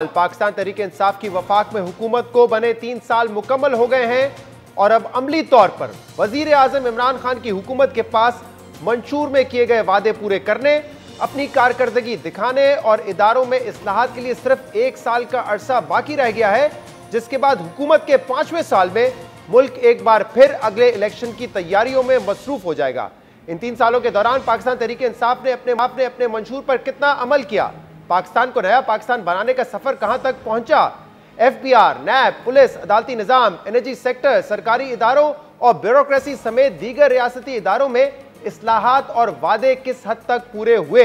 पाकिस्तान तहरीक इंसाफ की वफाक में हुकूमत को बने 3 साल मुकम्मल हो गए हैं और अब अमली तौर पर वजीर आजम इमरान खान की हुकूमत के पास मंशूर में किए गए वादे पूरे करने, अपनी कारकर्दगी दिखाने और इदारों में इस्लाहात के लिए सिर्फ 1 साल का अरसा बाकी रह गया है, जिसके बाद हुकूमत के 5वें साल में मुल्क एक बार फिर अगले इलेक्शन की तैयारियों में मसरूफ हो जाएगा। इन 3 सालों के दौरान पाकिस्तान तहरीक इंसाफ ने अपने मंशूर पर कितना अमल किया, पाकिस्तान को नया पाकिस्तान बनाने का सफर कहां तक पहुंचा, एफबीआर, नैब, पुलिस, अदालती निजाम, एनर्जी सेक्टर, सरकारी इदारों और ब्यूरोक्रेसी समेत दीगर रियासती इदारों में इस्लाहात और वादे किस हद तक पूरे हुए,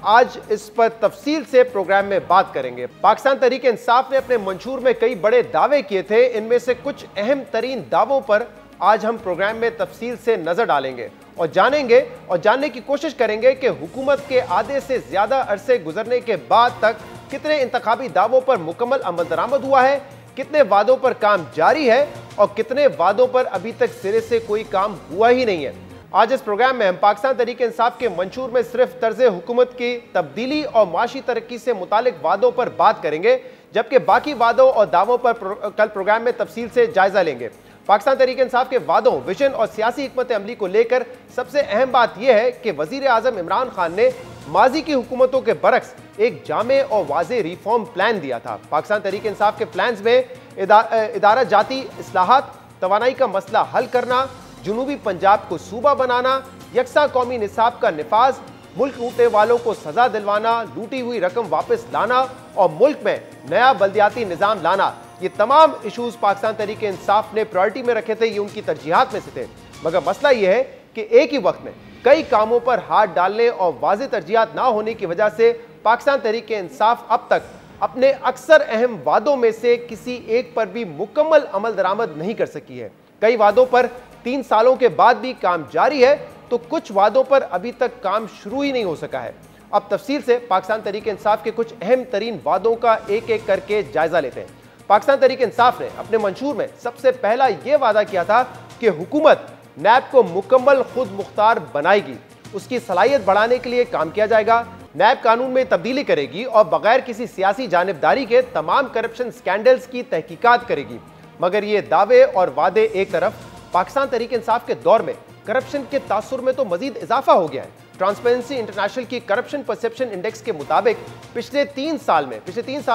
आज इस पर तफसील से प्रोग्राम में बात करेंगे। पाकिस्तान तहरीक इंसाफ ने अपने मंशूर में कई बड़े दावे किए थे, इनमें से कुछ अहम तरीन दावों पर आज हम प्रोग्राम में तफसील से नजर डालेंगे और जानने की कोशिश करेंगे कि हुकूमत के आधे से ज्यादा अरसे गुजरने के बाद तक कितने इंतखाबी दावों पर मुकम्मल अमल दरामद हुआ है, कितने वादों पर काम जारी है और कितने वादों पर अभी तक सिरे से कोई काम हुआ ही नहीं है। आज इस प्रोग्राम में हम पाकिस्तान तहरीक इंसाफ के मंशूर में सिर्फ तर्ज हुकूमत की तब्दीली और माशी तरक्की से मुतालिक वादों पर बात करेंगे, जबकि बाकी वादों और दावों पर कल प्रोग्राम में तफसील से जायजा लेंगे। पाकिस्तान तहरीक इंसाफ के वादों, विजन और सियासी हिकमत अमली को लेकर सबसे अहम बात यह है कि वजीर आजम इमरान खान ने माजी की हुकूमतों के बरक्स एक जामे और वाज़े रिफॉर्म प्लान दिया था। पाकिस्तान तहरीक इंसाफ के प्लान्स में इदारा जाती इस्लाहात, तवानाई का मसला हल करना, जुनूबी पंजाब को सूबा बनाना, यकसा कौमी निसाब का निफाज, मुल्क लूटने वालों को सजा दिलवाना, लूटी हुई रकम वापस लाना और मुल्क में नया बल्दियाती निज़ाम लाना, ये तमाम इशूज पाकिस्तान तहरीक इंसाफ ने प्रायोरिटी में रखे थे, ये उनकी तरजीहात में से थे। मगर मसला यह है कि एक ही वक्त में कई कामों पर हाथ डालने और वाज़ेह तरजीहात ना होने की वजह से पाकिस्तान तहरीक इंसाफ अब तक अपने अक्सर अहम वादों में से किसी एक पर भी मुकम्मल अमल दरामद नहीं कर सकी है। कई वादों पर 3 सालों के बाद भी काम जारी है, तो कुछ वादों पर अभी तक काम शुरू ही नहीं हो सका है। अब तफसील से पाकिस्तान तहरीक इंसाफ के कुछ अहम तरीन वादों का एक एक करके जायजा लेते हैं। पाकिस्तान तहरीक इंसाफ ने अपने मंशूर में सबसे पहला यह वादा किया था कि हुकूमत नैब को मुकम्मल खुद मुख्तार बनाएगी, उसकी सलाहियत बढ़ाने के लिए काम किया जाएगा, नैब कानून में तब्दीली करेगी और बगैर किसी सियासी जानिबदारी के तमाम करप्शन स्कैंडल्स की तहकीकात करेगी। मगर ये दावे और वादे एक तरफ, पाकिस्तान तहरीक इंसाफ के दौर में करप्शन के तासुर में तो मजीद इजाफा हो गया है। ट्रांसपेरेंसी इंटरनेशनल की करप्शन परसेप्शन इंडेक्स के मुताबिक पिछले 3 साल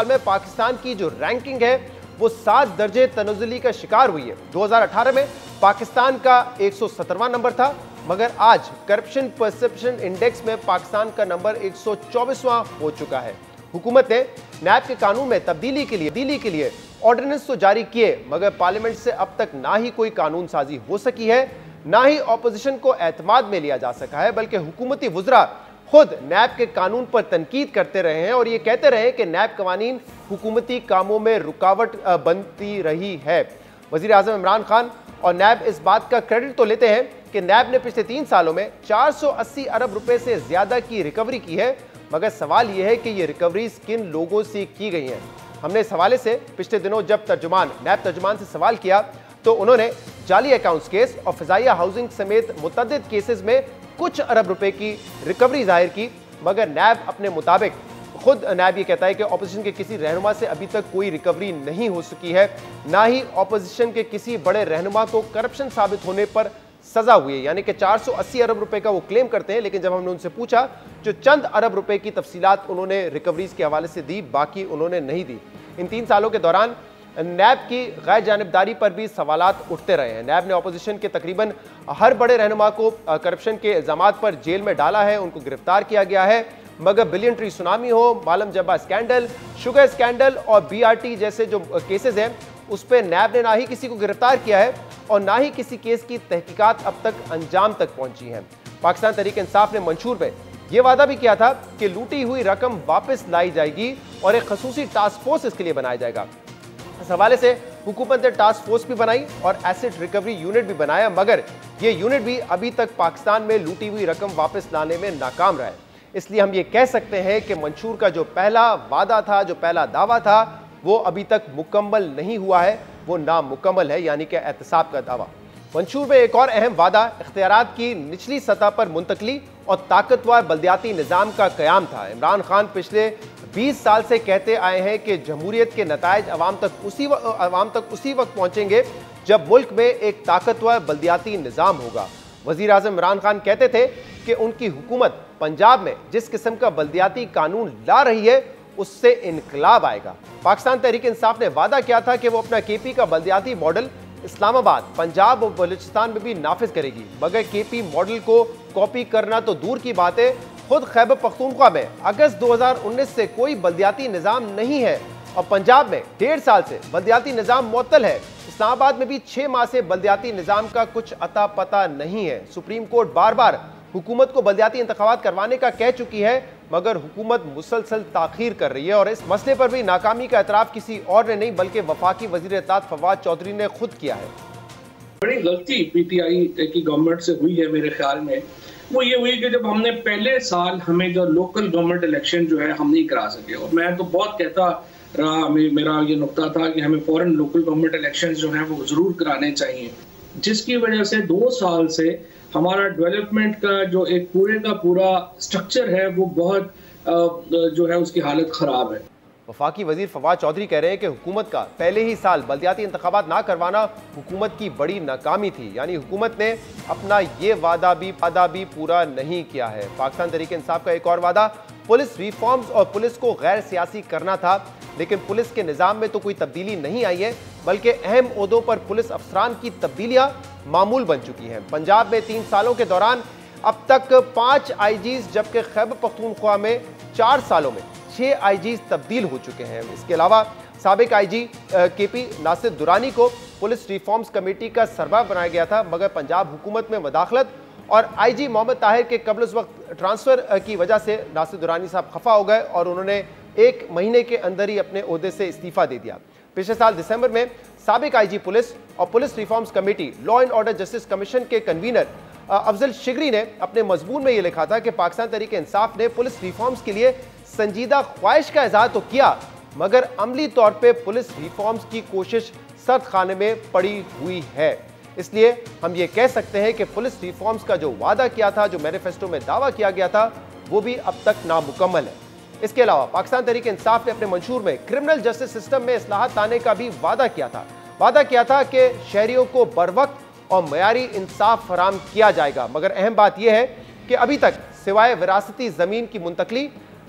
में पाकिस्तान की जो रैंकिंग है वो 7 दर्जे तनज़ुली का शिकार हुई है। 2018 में पाकिस्तान का 117वां नंबर था, मगर आज करप्शन परसेप्शन इंडेक्स में पाकिस्तान का नंबर 124वां हो चुका है। हुकूमत ने नैब के कानून में तब्दीली के लिए ऑर्डिनेंस तो जारी किए, मगर पार्लियामेंट से अब तक ना ही कोई कानून साजी हो सकी है, ना ही ऑपोजिशन को एतमाद में लिया जा सका है, बल्कि हुकूमती वुज़रा खुद नैब के कानून पर तनकीद करते रहे हैं और ये कहते रहे कि नैब कवानीन हुकूमती कामों में रुकावट बनती रही है। वज़ीर आज़म इमरान खान और नैब इस बात का क्रेडिट तो लेते हैं कि नैब ने पिछले 3 सालों में 480 अरब रुपए से ज्यादा की रिकवरी की है, मगर सवाल यह है कि ये रिकवरीज किन लोगों से की गई हैं। हमने इस हवाले से पिछले दिनों जब नैब तर्जुमान से सवाल किया तो उन्होंने जाली अकाउंट्स केस और फ़िज़ाइया हाउसिंग समेत मुतअद्दिद केसेस में कुछ अरब रुपए की रिकवरी जाहिर की, मगर नैब अपने मुताबिक खुद नैब ये कहता है कि ऑपोजिशन के किसी रहनुमा से अभी तक कोई रिकवरी नहीं हो सकी है, ना ही ऑपोजिशन के किसी बड़े रहनुमा को करप्शन साबित होने पर सजा हुई है। यानी कि 480 अरब रुपए का वो क्लेम करते हैं, लेकिन जब हमने उनसे पूछा जो चंद अरब रुपए की तफसीलात उन्होंने रिकवरीज के हवाले से दी, बाकी उन्होंने नहीं दी। इन 3 सालों के दौरान नैब की गैर जानिबदारी पर भी सवालात उठते रहे हैं। नैब ने ऑपोजिशन के तकरीबन हर बड़े रहनुमा को करप्शन के इल्ज़ामात पर जेल में डाला है, उनको गिरफ्तार किया गया है, मगर बिलियन ट्री सुनामी हो, मालम जब्बा स्कैंडल, शुगर स्कैंडल और BRT जैसे जो केसेस हैं उस पर नैब ने ना ही किसी को गिरफ्तार किया है और ना ही किसी केस की तहकीकात अब तक अंजाम तक पहुंची है। पाकिस्तान तहरीक इंसाफ ने मंशूर में यह वादा भी किया था कि लूटी हुई रकम वापस लाई जाएगी और एक खसूसी टास्क फोर्स इसके लिए बनाया जाएगा। इस हवाले से हुकूमत ने टास्क फोर्स भी बनाई और एसेट रिकवरी यूनिट भी बनाया, मगर ये यूनिट भी अभी तक पाकिस्तान में लूटी हुई रकम वापस लाने में नाकाम रहा है। इसलिए हम ये कह सकते हैं कि मंशूर का जो पहला वादा था, जो पहला दावा था, वो अभी तक मुकम्मल नहीं हुआ है, वो नामुकम्मल है, यानी कि एहतसाब का दावा। मंशूर में एक और अहम वादा इख्तियारात की निचली सतह पर मुंतकली और ताकतवर बल्दियाती निज़ाम का क़याम था। इमरान खान पिछले 20 साल से कहते आए हैं कि जमहूरियत के नताइज अवाम तक उसी वक्त पहुंचेंगे जब मुल्क में एक ताकतवर बल्दियाती निज़ाम होगा। वज़ीर आज़म इमरान खान कहते थे कि उनकी हुकूमत पंजाब में जिस किस्म का बल्दियाती कानून ला रही है उससे इनकलाब आएगा। पाकिस्तान तहरीक इंसाफ ने वादा किया था कि वो अपना केपी का बल्दियाती मॉडल इस्लामाबाद, पंजाब और बलूचिस्तान में भी नाफिज करेगी, मगर केपी मॉडल को कॉपी करना तो दूर की बात है, खुद खैबर पख्तूनख्वा में अगस्त 2019 से कोई बल्दियाती निज़ाम नहीं है और पंजाब में 1.5 साल से बल्दियाती निज़ाम मुअत्तल है। इस्लामाबाद में भी 6 माह से बल्दियाती निज़ाम का कुछ अता पता नहीं है। सुप्रीम कोर्ट बार बार हुकूमत को बल्दियाती इंतखाबात करवाने का कह चुकी है, मगर हुकूमत मुसलसल ताखीर कर रही है और इस मसले पर भी नाकामी का एतराफ़ किसी और ने नहीं बल्कि वफाकी वज़ीर इत्तलात फवाद चौधरी ने खुद किया है। बड़ी गलती पीटीआई की गवर्नमेंट से हुई है मेरे ख्याल में, वो ये हुई कि जब हमने पहले साल हमें जो लोकल गवर्नमेंट इलेक्शन जो है हम नहीं करा सके, और मैं तो बहुत कहता रहा, मेरा ये नुक्ता था कि हमें फौरन लोकल गवर्नमेंट इलेक्शन जो है वो जरूर कराने चाहिए, जिसकी वजह से 2 साल से हमारा डेवलपमेंट का जो एक पूरे का पूरा स्ट्रक्चर है वो बहुत जो है उसकी हालत खराब है। वफाकी वजीर फवाद चौधरी कह रहे हैं कि हुकूमत का पहले ही साल बल्दियाती इंतखाबात ना करवाना हुकूमत की बड़ी नाकामी थी, यानी हुकूमत ने अपना ये वादा भी पूरा नहीं किया है। पाकिस्तान तहरीक इंसाफ का एक और वादा पुलिस रिफॉर्म्स और पुलिस को गैर सियासी करना था, लेकिन पुलिस के निज़ाम में तो कोई तब्दीली नहीं आई है, बल्कि अहम ओहदों पर पुलिस अफसरान की तब्दीलियाँ मामूल बन चुकी हैं। पंजाब में 3 सालों के दौरान अब तक 5 आईजीज, जबकि खैबर पख्तूनख्वा में 4 सालों में 6 आईजीज तब्दील हो चुके हैं। इसके अलावा साबिक आईजी केपी नासिर दुरानी को पुलिस रिफॉर्म्स कमेटी का सरबराह बनाया गया था, मगर पंजाब हुकूमत में मुदाखलत और आईजी मोहम्मद ताहिर के कबल उस वक्त ट्रांसफ़र की वजह से नासिर दुरानी साहब खफा हो गए और उन्होंने 1 महीने के अंदर ही अपने ओहदे से इस्तीफ़ा दे दिया। पिछले साल दिसंबर में साबिक आईजी पुलिस और police reforms committee law and order justice commission के कन्वीनर अफजल शिगरी ने अपने मजमून में यह लिखा था कि पाकिस्तान तहरीक इंसाफ ने पुलिस रिफॉर्म्स के लिए संजीदा ख्वाहिश का इजहार तो किया, मगर अमली तौर पे पुलिस रिफॉर्म्स की कोशिश सर्द खाने में पड़ी हुई है। इसलिए हम ये कह सकते हैं कि पुलिस रिफॉर्म्स का जो वादा किया था, जो मैनिफेस्टो में दावा किया गया था, वो भी अब तक नामुकम्मल है। इसके अलावा पाकिस्तान तहरीक इंसाफ ने अपने मंशूर में क्रिमिनल जस्टिस सिस्टम में इस्लाहात लाने का भी वादा किया था कि शहरियों को बरवक्त और मयारी इंसाफ फराम किया जाएगा, मगर अहम बात यह है कि अभी तक सिवाय विरासती ज़मीन की मुंतकली,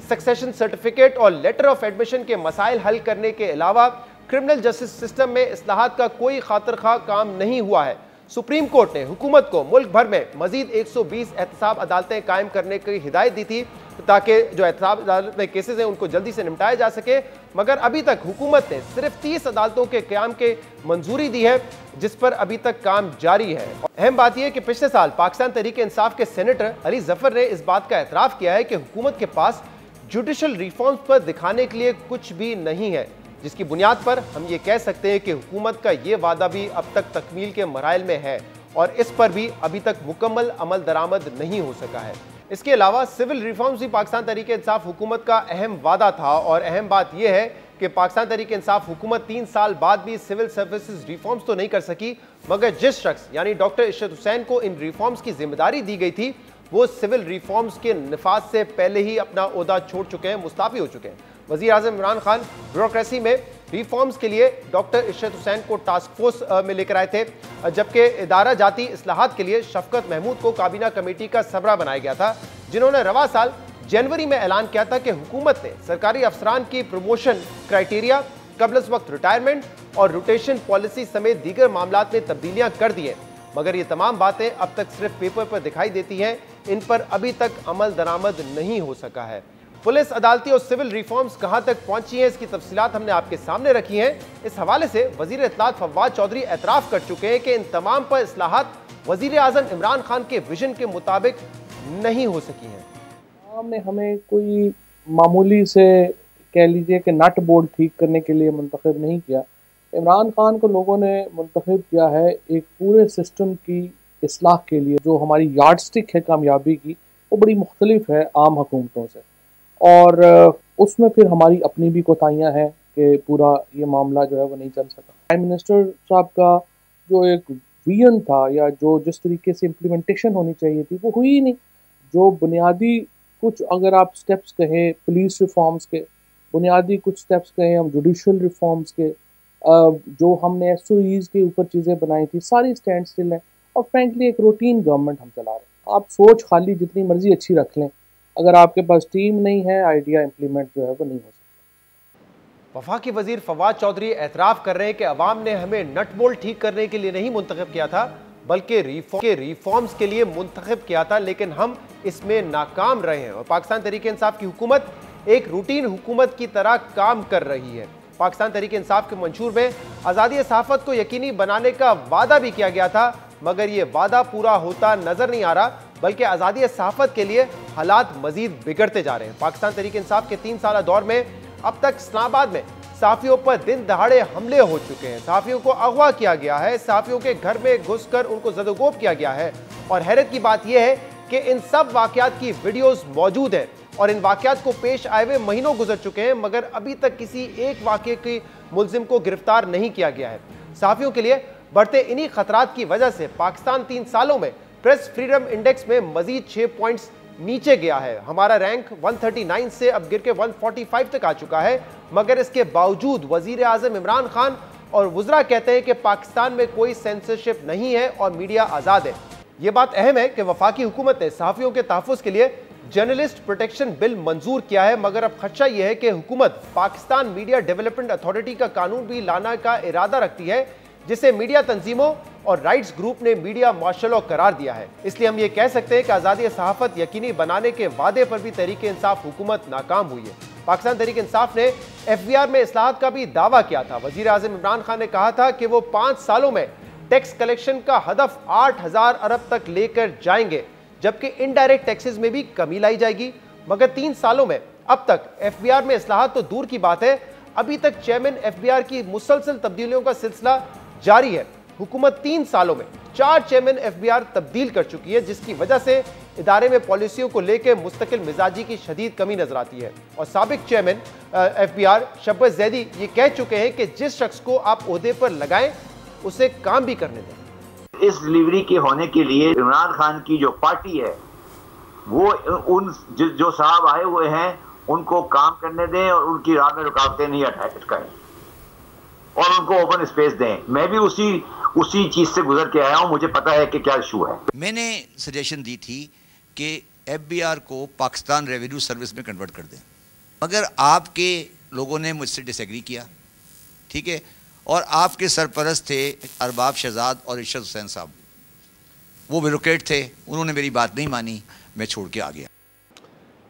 सक्सेशन सर्टिफिकेट और लेटर ऑफ एडमिशन के मसाइल हल करने के अलावा क्रिमिनल जस्टिस सिस्टम में इस्लाहात का कोई खातिर-खा काम नहीं हुआ है। सुप्रीम कोर्ट ने हुकूमत को मुल्क भर में मजीद 120 एहतसाब अदालतें कायम करने की हिदायत दी थी ताकि जो एहतसाब अदालत में केसेस हैं उनको जल्दी से निपटाया जा सके, मगर अभी तक हुकूमत ने सिर्फ 30 अदालतों के क़याम के मंजूरी दी है, जिस पर अभी तक काम जारी है। अहम बात यह है कि पिछले साल पाकिस्तान तहरीक इंसाफ के सेनेटर अली जफर ने इस बात का एतराफ़ किया है कि हुकूमत के पास जुडिशल रिफॉर्म्स पर दिखाने के लिए कुछ भी नहीं है, जिसकी बुनियाद पर हम ये कह सकते हैं कि हुकूमत का ये वादा भी अब तक तकमील के मराइल में है और इस पर भी अभी तक मुकम्मल अमल दरामद नहीं हो सका है। इसके अलावा सिविल रिफॉर्म्स भी पाकिस्तान तहरीक इंसाफ हुकूमत का अहम वादा था और अहम बात यह है कि पाकिस्तान तहरीक इंसाफ हुकूमत 3 साल बाद भी सिविल सर्विसेज रिफॉर्म्स तो नहीं कर सकी, मगर जिस शख्स यानी डॉक्टर इशरत हुसैन को इन रिफॉर्म्स की जिम्मेदारी दी गई थी, वो सिविल रिफॉर्म्स के निफाज से पहले ही अपना ओहदा छोड़ चुके हैं, मुस्ताफी हो चुके हैं। वज़ीर आज़म इमरान खान ब्यूरोक्रेसी में रिफॉर्म्स के लिए डॉक्टर इशरत हुसैन को टास्क फोर्स में लेकर आए थे, जबकि इदारा जाती इस्लाहात के लिए शफकत महमूद को काबीना कमेटी का सरबराह बनाया गया था, जिन्होंने रवा साल जनवरी में ऐलान किया था कि हुकूमत ने सरकारी अफसरान की प्रमोशन क्राइटेरिया, कबल वक्त रिटायरमेंट और रोटेशन पॉलिसी समेत दीगर मामलात में तब्दीलियां कर दी हैं, मगर ये तमाम बातें अब तक सिर्फ पेपर पर दिखाई देती हैं, इन पर अभी तक अमल दरामद नहीं हो सका है। पुलिस, अदालती और सिविल रिफॉर्म्स कहां तक पहुंची हैं, इसकी तफसीलात हमने आपके सामने रखी हैं। इस हवाले से वजीर इत्तलात फवाद चौधरी एतराफ़ कर चुके हैं कि इन तमाम पर इस्लाहात वजीर आज़म इमरान खान के विजन के मुताबिक नहीं हो सकी हैं। ने हमें कोई मामूली से कह लीजिए कि नट बोर्ड ठीक करने के लिए मुंतखब नहीं किया। इमरान खान को लोगों ने मुंतखब किया है एक पूरे सिस्टम की इस्लाह के लिए। जो हमारी यार्डस्टिक है कामयाबी की, वो बड़ी मुख्तलिफ है आम हुकूमतों से, और उसमें फिर हमारी अपनी भी कोताहियाँ हैं कि पूरा ये मामला जो है वो नहीं चल सका। प्राइम मिनिस्टर साहब का जो एक विजन था या जो जिस तरीके से इम्प्लीमेंटेशन होनी चाहिए थी वो हुई ही नहीं। जो बुनियादी कुछ अगर आप स्टेप्स कहें पुलिस रिफॉर्म्स के, बुनियादी कुछ स्टेप्स कहें हम जुडिशल रिफॉर्म्स के, जो हमने SOEs के ऊपर चीज़ें बनाई थी, सारी स्टैंड स्टिल है। और फ्रेंकली एक रूटीन गवर्नमेंट हम चला रहे हैं। आप सोच खाली जितनी मर्जी अच्छी रख लें, अगर आपके पास टीम नहीं है, आइडिया इम्प्लीमेंट जो है वो नहीं हो सकता। वफाकी वजीर फवाद चौधरी एतराफ़ कर रहे हैं कि अवाम ने हमें नट बोल्ट ठीक करने के लिए नहीं मुंतखब किया था, बल्कि रिफॉर्म्स के लिए मुंतखब किया था, लेकिन हम इसमें नाकाम रहे हैं। और पाकिस्तान तहरीक इंसाफ की हुकूमत एक रूटीन हुकूमत की तरह काम कर रही है। पाकिस्तान तहरीक इंसाफ के मंशूर में आज़ादी सहाफ़त को यकीनी बनाने का वादा भी किया गया था, मगर ये वादा पूरा होता नजर नहीं आ रहा, बल्कि आज़ादी सहाफ़त के लिए हालात मजीद बिगड़ते जा रहे हैं। पाकिस्तान तहरीक इंसाफ के 3 साला दौर में अब तक इस्लामाबाद में सहाफ़ियों पर दिन दहाड़े हमले हो चुके हैं। सहाफ़ियों को अगवा किया गया है, सहाफ़ियों के घर में घुसकर उनको ज़दोगोब किया गया है। और हैरत की बात यह है कि इन सब वाक़यात की वीडियोज़ मौजूद हैं और इन वाक़यात को पेश आए हुए महीनों गुजर चुके हैं, मगर अभी तक किसी एक वाक़े के मुलजिम को गिरफ्तार नहीं किया गया है। सहाफ़ियों के लिए बढ़ते इन्हीं खतरात की वजह से पाकिस्तान 3 सालों में प्रेस फ्रीडम इंडेक्स में मजीद 6 पॉइंट्स नीचे गया है। हमारा रैंक 139 से अब गिर के 145 तक आ चुका है, मगर इसके बावजूद वजीर आज़म इमरान खान और वज़रा कहते हैं कि पाकिस्तान में कोई सेंसरशिप नहीं है और मीडिया आज़ाद है। ये बात अहम है कि वफाकी हुकूमत ने सहाफ़ियों के तहफ़्फ़ुज़ के लिए जर्नलिस्ट प्रोटेक्शन बिल मंजूर किया है, मगर अब खदशा यह है कि हुकूमत पाकिस्तान मीडिया डेवलपमेंट अथॉरिटी का कानून भी लाने का इरादा रखती है, जिसे मीडिया तंजीमों और राइट्स ग्रुप ने मीडिया मार्शल लॉ करार दिया है। इसलिए हम ये कह सकते हैं कि आज़ादी सहाफ़त यकीनी बनाने के वादे पर भी तहरीक इंसाफ हुकूमत नाकाम हुई है। पाकिस्तान तहरीक इंसाफ ने FBR में इस्लाहात का भी दावा किया था। वज़ीर आज़म इमरान खान ने कहा था कि वो 5 सालों में टैक्स कलेक्शन का हदफ 8,000 अरब तक लेकर जाएंगे, जबकि इनडायरेक्ट टैक्सेस में भी कमी लाई जाएगी। मगर 3 सालों में अब तक FBR में इस्लाहात तो दूर की बात है, अभी तक चेयरमैन FBR की मुसलसल तब्दीलियों का सिलसिला जारी है। हुकूमत 3 सालों में 4 चेयरमैन FBR तब्दील कर चुकी है, जिसकी वजह से इदारे में पॉलिसियों को लेकर मुस्तकिल मिजाजी की शदीद कमी नजर आती है। और साबिक चेयरमैन FBR शब्बत ज़ैदी ये कह चुके हैं कि जिस शख्स को आप ओहदे पर लगाएं उसे काम भी करने दें। इस डिलीवरी के होने के लिए इमरान खान की जो पार्टी है वो उन जो साहब आए हुए हैं उनको काम करने दें और उनकी राह में रुकावटें नहीं अटकाएं और उनको ओपन स्पेस दें। मैं भी उसी चीज से गुजर के आया हूं, मुझे पता है कि क्या इशू है। मैंने सजेशन दी थी कि FBR को पाकिस्तान रेवेन्यू सर्विस में कन्वर्ट कर दें, मगर आपके लोगों ने मुझसे डिसएग्री किया, ठीक है। और आपके सरपरस्त थे अरबाब शहजाद और इरशाद हुसैन साहब, वो ब्यूरोक्रेट थे, उन्होंने मेरी बात नहीं मानी, मैं छोड़ के आ गया।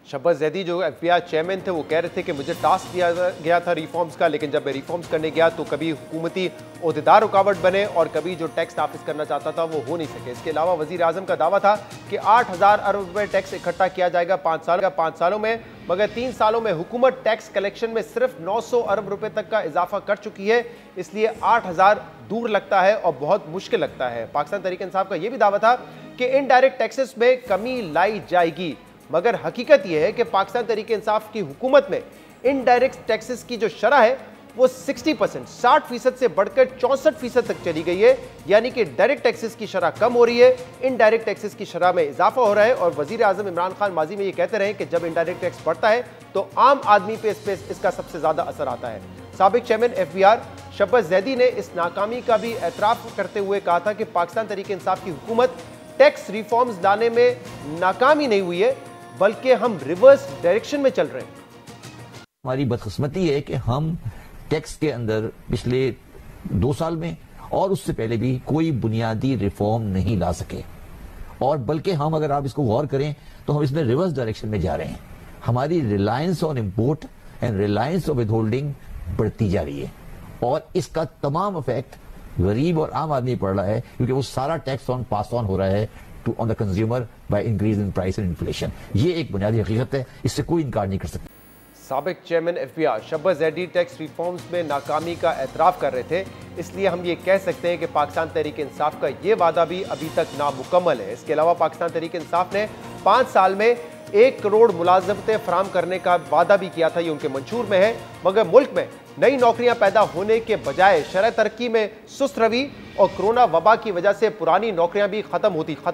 शब्बत ज़ैदी जो FBR चेयरमैन थे वो कह रहे थे कि मुझे टास्क दिया गया था रिफॉर्म्स का, लेकिन जब मैं रिफॉर्म्स करने गया तो कभी हुकूमती ओहदेदार रुकावट बने और कभी जो टैक्स नाफिज करना चाहता था वो हो नहीं सके। इसके अलावा वज़ीर आज़म का दावा था कि 8,000 अरब रुपये टैक्स इकट्ठा किया जाएगा 5 सालों में, मगर 3 सालों में हुकूमत टैक्स कलेक्शन में सिर्फ 900 अरब रुपये तक का इजाफा कर चुकी है। इसलिए 8,000 दूर लगता है और बहुत मुश्किल लगता है। पाकिस्तान तहरीक इंसाफ का यह भी दावा था कि इनडायरेक्ट टैक्सेस में कमी लाई जाएगी, मगर हकीकत यह है कि पाकिस्तान तहरीक इंसाफ की हुकूमत में इनडायरेक्ट टैक्सेस की जो शरह है वो 60% 60% से बढ़कर 64% तक चली गई है। यानी कि डायरेक्ट टैक्सेस की शरह कम हो रही है, इनडायरेक्ट टैक्सेस की शरह में इजाफा हो रहा है। और वजीर आजम इमरान खान माजी में ये कहते रहे कि जब इनडायरेक्ट टैक्स बढ़ता है तो आम आदमी पे इसका सबसे ज्यादा असर आता है। साबिक चेयरमैन FBR शब्बत ज़ैदी ने इस नाकामी का भी एतराफ़ करते हुए कहा था कि पाकिस्तान तहरीक इंसाफ की हुकूमत टैक्स रिफॉर्म्स लाने में नाकामी नहीं हुई है, बल्कि हम रिवर्स डायरेक्शन में चल रहे हैं। हमारी बदकिस्मती है कि हम टैक्स के अंदर पिछले 2 साल में और उससे पहले भी कोई बुनियादी रिफॉर्म नहीं ला सके, और बल्कि हम अगर आप इसको गौर करें तो हम इसमें रिवर्स डायरेक्शन में जा रहे हैं। हमारी reliance on import and reliance on withholding बढ़ती जा रही है और इसका तमाम इफेक्ट गरीब और आम आदमी पड़ रहा है, क्योंकि वो सारा टैक्स ऑन पास ऑन हो रहा है on the consumer by increase in price and inflation. ये एक बुनियादी हकीकत है, इससे कोई इनकार नहीं कर सकता। साबिक chairman FBR Shabbat Zaidi tax reforms में नाकामी का एतराफ़ कर रहे थे, इसलिए हम ये कह सकते हैं कि पाकिस्तान तहरीक इंसाफ का ये वादा भी अभी तक नामुकम्मल है। इसके अलावा पाकिस्तान तहरीक इंसाफ ने 5 साल में 1 करोड़ मुलाजमतें फराहम करने का वादा भी किया था, ये उनके मंशूर में है, मगर मुल्क में नई नौकरियां पैदा होने के बजाय शरह तरक्की में सुस्त रवि और कोरोना वबा की वजह से पुरानी नौकरियां भी खत्म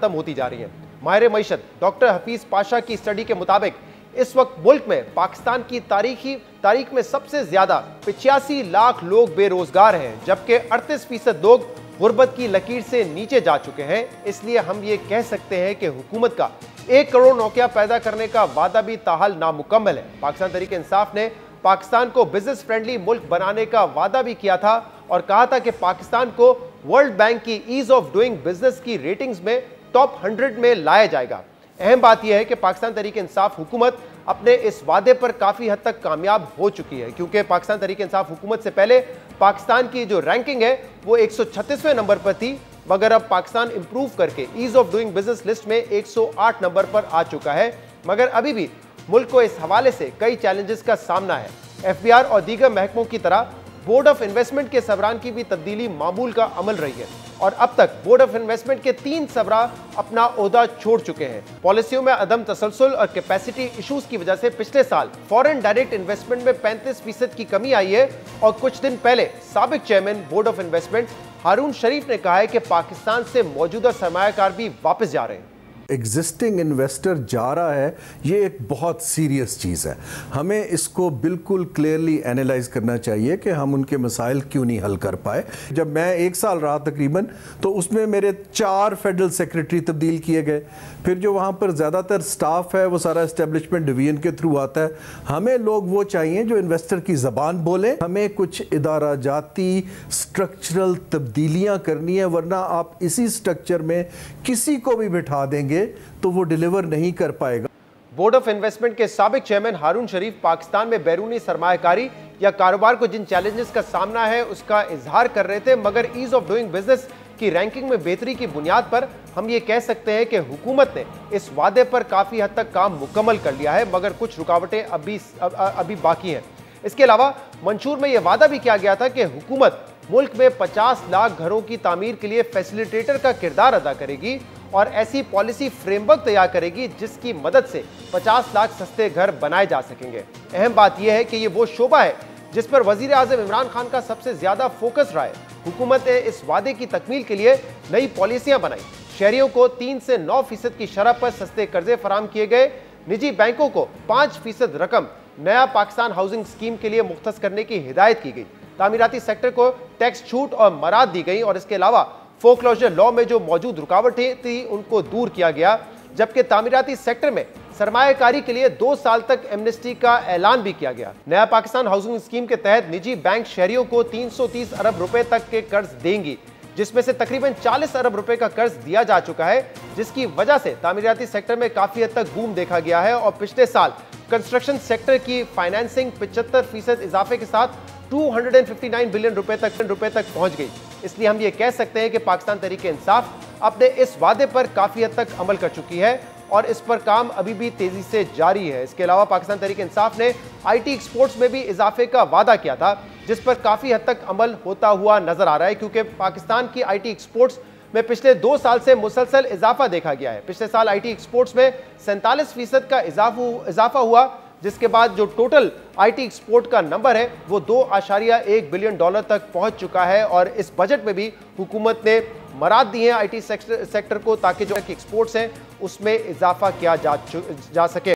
होती जा रही हैं। माहिर मईशत डॉक्टर हफीज पाशा की स्टडी के मुताबिक इस वक्त मुल्क में पाकिस्तान की तारीख में सबसे ज्यादा 85 लाख लोग बेरोजगार हैं, जबकि 38% लोग गुर्बत की लकीर से नीचे जा चुके हैं। इसलिए हम ये कह सकते हैं कि हुकूमत का 1 करोड़ नौकरियां पैदा करने का वादा भी ताहाल नामुकम्मल है। पाकिस्तान तहरीक इंसाफ ने पाकिस्तान को बिजनेस फ्रेंडली मुल्क बनाने का वादा भी किया था और कहा था कि पाकिस्तान को वर्ल्ड बैंक की ईज ऑफ डूइंग बिजनेस की रेटिंग्स में टॉप 100 में लाया जाएगा। अहम बात यह है कि पाकिस्तान तहरीक इंसाफ हुकूमत अपने इस वादे पर काफी हद तक कामयाब हो चुकी है, क्योंकि पाकिस्तान तहरीक इंसाफ हुकूमत से पहले पाकिस्तान की जो रैंकिंग है वो 136वें नंबर पर थी, मगर अब पाकिस्तान इंप्रूव करके ease of doing business list में 108 नंबर पर आ चुका है। मगर अभी भी मुल्क को इस हवाले से कई चैलेंजेस का सामना है। एफबीआर और दीगर महकमों की तरह बोर्ड ऑफ इन्वेस्टमेंट के सबरान की भी तब्दीली मामूल का अमल रही है और अब तक बोर्ड ऑफ इन्वेस्टमेंट के 3 सबरा अपना ओहदा छोड़ चुके हैं। पॉलिसियों में अदम तसलसल और कैपेसिटी इश्यूज की वजह से पिछले साल फॉरेन डायरेक्ट इन्वेस्टमेंट में 35% की कमी आई है और कुछ दिन पहले साबिक चेयरमैन बोर्ड ऑफ इन्वेस्टमेंट हारून शरीफ ने कहा है कि पाकिस्तान से मौजूदा सरमायाकार भी वापस जा रहे हैं। एग्जिस्टिंग इन्वेस्टर जा रहा है, ये एक बहुत सीरियस चीज़ है। हमें इसको बिल्कुल क्लियरली एनालाइज करना चाहिए कि हम उनके मसाइल क्यों नहीं हल कर पाए। जब मैं 1 साल रहा तकरीबन, तो उसमें मेरे 4 फेडरल सेक्रेटरी तब्दील किए गए। फिर जो वहाँ पर ज़्यादातर स्टाफ है वो सारा एस्टेब्लिशमेंट डिवीजन के थ्रू आता है। हमें लोग वो चाहिए जो इन्वेस्टर की ज़बान बोले। हमें कुछ इदारा जाती स्ट्रक्चरल तब्दीलियाँ करनी है, वरना आप इसी स्ट्रक्चर में किसी को भी बिठा देंगे तो वो डिलीवर नहीं कर पाएगा। बोर्ड ऑफ इन्वेस्टमेंट के साबिक चेयरमैन हारून शरीफ पाकिस्तान में बैरूनी सरमायाकारी या कारोबार को जिन चैलेंजेस का सामना है उसका इजहार कर रहे थे, मगर ईज ऑफ डूइंग बिजनेस की रैंकिंग में बेहतरी की बुनियाद पर हम ये कह सकते हैं कि हुकूमत ने इस वादे पर काफी हद तक काम मुकम्मल कर लिया है, मगर कुछ रुकावटें अभी बाकी हैं। इसके अलावा मंशूर में यह वादा भी किया गया था कि हुकूमत मुल्क में 50 लाख घरों की तामीर के लिए फैसिलिटेटर का किरदार अदा करेगी और ऐसी पॉलिसी फ्रेमवर्क तैयार करेगी जिसकी मदद से 50 लाख सस्ते घर बनाए जा सकेंगे। अहम बात यह है कि ये वो शोबा है जिस पर वजीर आज़म इमरान खान का सबसे ज्यादा फोकस रहा है। हुकूमत ने इस वादे की तकमील के लिए नई पॉलिसियां बनाई। शहरियों को 3 से 9% की शरह पर सस्ते कर्जे फराम किए गए। निजी बैंकों को 5% रकम नया पाकिस्तान हाउसिंग स्कीम के लिए मुख्तस करने की हिदायत की गई। तामीराती सेक्टर को टैक्स छूट और मराद दी गई और इसके अलावा फोकलोजर लॉ में जो मौजूद रुकावटें थी उनको दूर किया गया, जबकि तामीराती सेक्टर में सरमायाकारी के लिए 2 साल तक एमनेस्टी का ऐलान भी किया गया। नया पाकिस्तान हाउसिंग स्कीम के तहत निजी बैंक शहरियों को 330 अरब रुपए तक के कर्ज देंगी, जिसमें से तकरीबन 40 अरब रुपए का कर्ज दिया जा चुका है, जिसकी वजह से तामीराती सेक्टर में काफी हद तक बूम देखा गया है और पिछले साल कंस्ट्रक्शन सेक्टर की फाइनेंसिंग 75% इजाफे के साथ 259 बिलियन रुपए तक पहुंच गई। इसलिए हम ये कह सकते हैं कि पाकिस्तान तहरीक इंसाफ अपने इस वादे पर काफी हद तक अमल कर चुकी है और इस पर काम अभी भी तेजी से जारी है। इसके अलावा पाकिस्तान तहरीक इंसाफ ने आईटी एक्सपोर्ट्स में भी इजाफे का वादा किया था, जिस पर काफी हद तक अमल होता हुआ नजर आ रहा है, क्योंकि पाकिस्तान की आईटी एक्सपोर्ट्स में पिछले 2 साल से मुसलसल इजाफा देखा गया है। पिछले साल आईटी एक्सपोर्ट्स में 47% का इजाफा हुआ, जिसके बाद जो टोटल आईटी एक्सपोर्ट का नंबर है वो $2.1 बिलियन तक पहुंच चुका है। और इस बजट में भी हुकूमत ने मराद दी है आईटी सेक्टर को, ताकि जो एक्सपोर्ट्स हैं उसमें इजाफा किया जा सके।